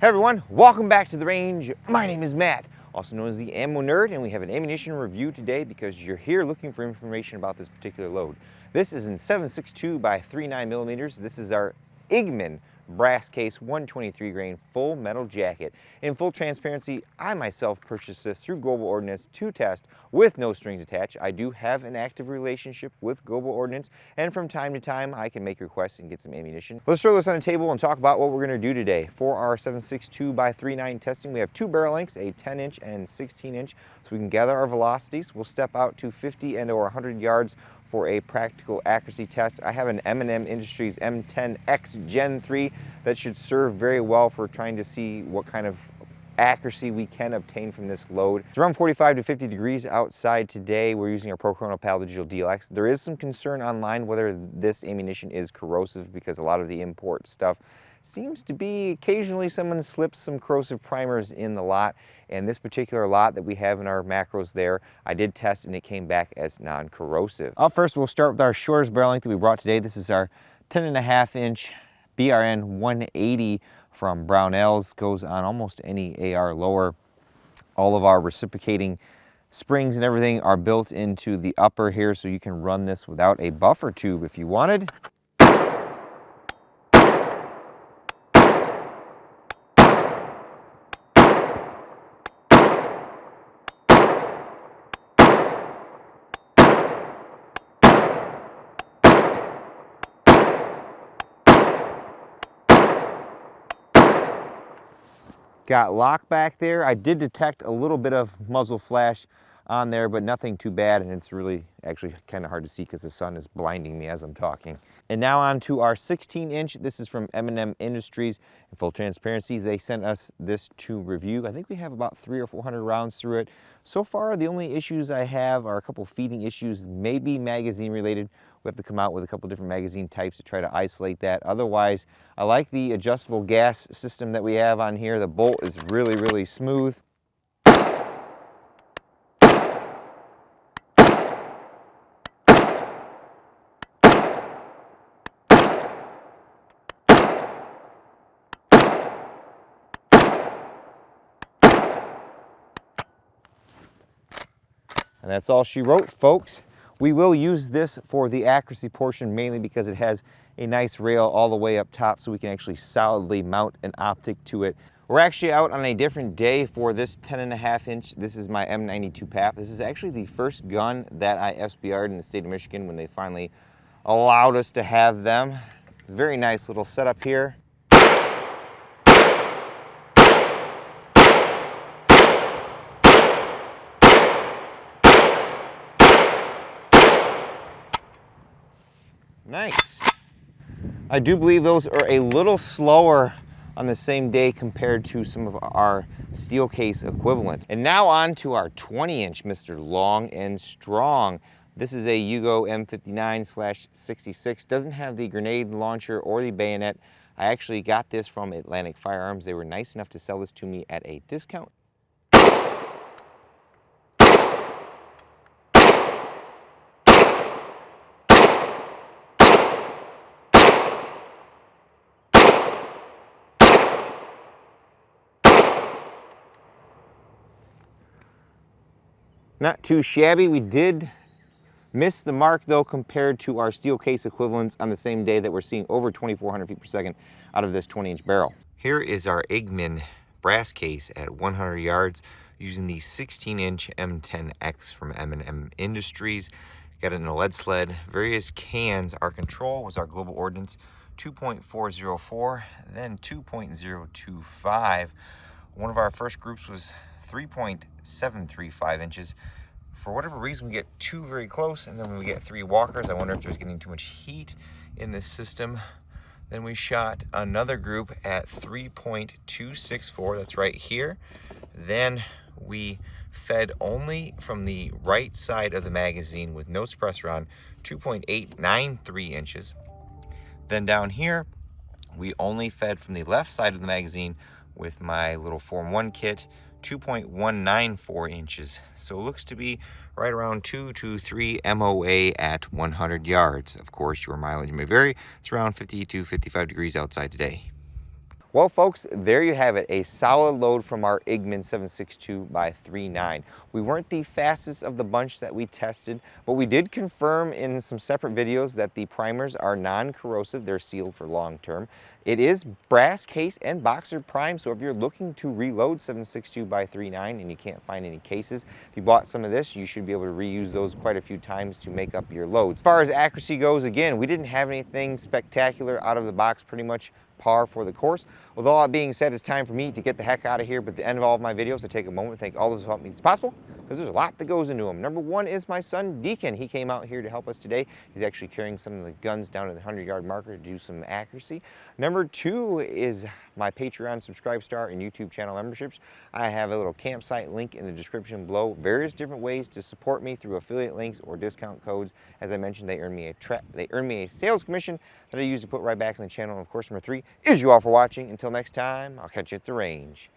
Hey everyone, welcome back to the range. My name is Matt, also known as the Ammo Nerd, and we have an ammunition review today because you're here looking for information about this particular load. This is in 7.62x39mm. This is our Igman brass case 123 grain full metal jacket. In full transparency, I myself purchased this through Global Ordnance to test with no strings attached. I do have an active relationship with Global Ordnance, and from time to time I can make requests and get some ammunition. Let's throw this on the table and talk about what we're going to do today. For our 7.62x39 testing, we have two barrel lengths, a 10-inch and 16-inch, so we can gather our velocities. We'll step out to 50 and or 100 yards for a practical accuracy test. I have an M&M Industries M10X Gen 3 that should serve very well for trying to see what kind of accuracy we can obtain from this load. It's around 45 to 50 degrees outside today. We're using our Pro-Chrono Pal Digital DLX. There is some concern online whether this ammunition is corrosive because a lot of the import stuff seems to be occasionally someone slips some corrosive primers in the lot, and this particular lot that we have in our macros there, I did test and it came back as non-corrosive. Up first, we'll start with our shortest barrel length that we brought today. This is our 10.5-inch R.A.N.G.E from Brownells. Goes on almost any AR lower. All of our reciprocating springs and everything are built into the upper here, so you can run this without a buffer tube if you wanted. Got lock back there. I did detect a little bit of muzzle flash on there, but nothing too bad, and it's really actually kind of hard to see because the sun is blinding me as I'm talking. And now on to our 16-inch. This is from M&M Industries. In full transparency, they sent us this to review. I think we have about 300 or 400 rounds through it. So far, the only issues I have are a couple feeding issues, maybe magazine related. We have to come out with a couple different magazine types to try to isolate that. Otherwise, I like the adjustable gas system that we have on here. The bolt is really, really smooth. And that's all she wrote, folks. We will use this for the accuracy portion mainly because it has a nice rail all the way up top so we can actually solidly mount an optic to it. We're actually out on a different day for this 10.5-inch. This is my M92 PAP. This is actually the first gun that I SBR'd in the state of Michigan when they finally allowed us to have them. Very nice little setup here. Nice. I do believe those are a little slower on the same day compared to some of our steel case equivalents. And now on to our 20-inch, Mr. Long and Strong. This is a Yugo M59/66. Doesn't have the grenade launcher or the bayonet. I actually got this from Atlantic Firearms. They were nice enough to sell this to me at a discount. Not too shabby. We did miss the mark though compared to our steel case equivalents on the same day that we're seeing over 2,400 feet per second out of this 20-inch barrel. Here is our Igman brass case at 100 yards using the 16-inch M10X from M&M Industries. Got it in a lead sled, various cans. Our control was our Global Ordnance 2.404, then 2.025. One of our first groups was 3.735 inches. For whatever reason, we get two very close, and then when we get three walkers, I wonder if there's getting too much heat in this system. Then we shot another group at 3.264, that's right here. Then we fed only from the right side of the magazine with no suppressor on, 2.893 inches. Then down here, we only fed from the left side of the magazine with my little Form 1 kit, 2.194 inches. So it looks to be right around 2 to 3 MOA at 100 yards. Of course, your mileage may vary. It's around 50 to 55 degrees outside today. Well, folks, there you have it, a solid load from our Igman 7.62x39. We weren't the fastest of the bunch that we tested, but we did confirm in some separate videos that the primers are non-corrosive. They're sealed for long term. It is brass case and boxer prime, so if you're looking to reload 7.62x39 and you can't find any cases, if you bought some of this, you should be able to reuse those quite a few times to make up your loads. As far as accuracy goes, again, we didn't have anything spectacular out of the box, pretty much par for the course. With all that being said, it's time for me to get the heck out of here. But at the end of all of my videos, I take a moment to thank all those who helped me as possible, because there's a lot that goes into them. Number one is my son, Deacon. He came out here to help us today. He's actually carrying some of the guns down to the 100-yard marker to do some accuracy. Number two is my Patreon Subscribe Star and YouTube channel memberships. I have a little campsite link in the description below. Various different ways to support me through affiliate links or discount codes. As I mentioned, they earn me a sales commission that I use to put right back in the channel. And of course, number three is you all for watching. Until next time, I'll catch you at the range.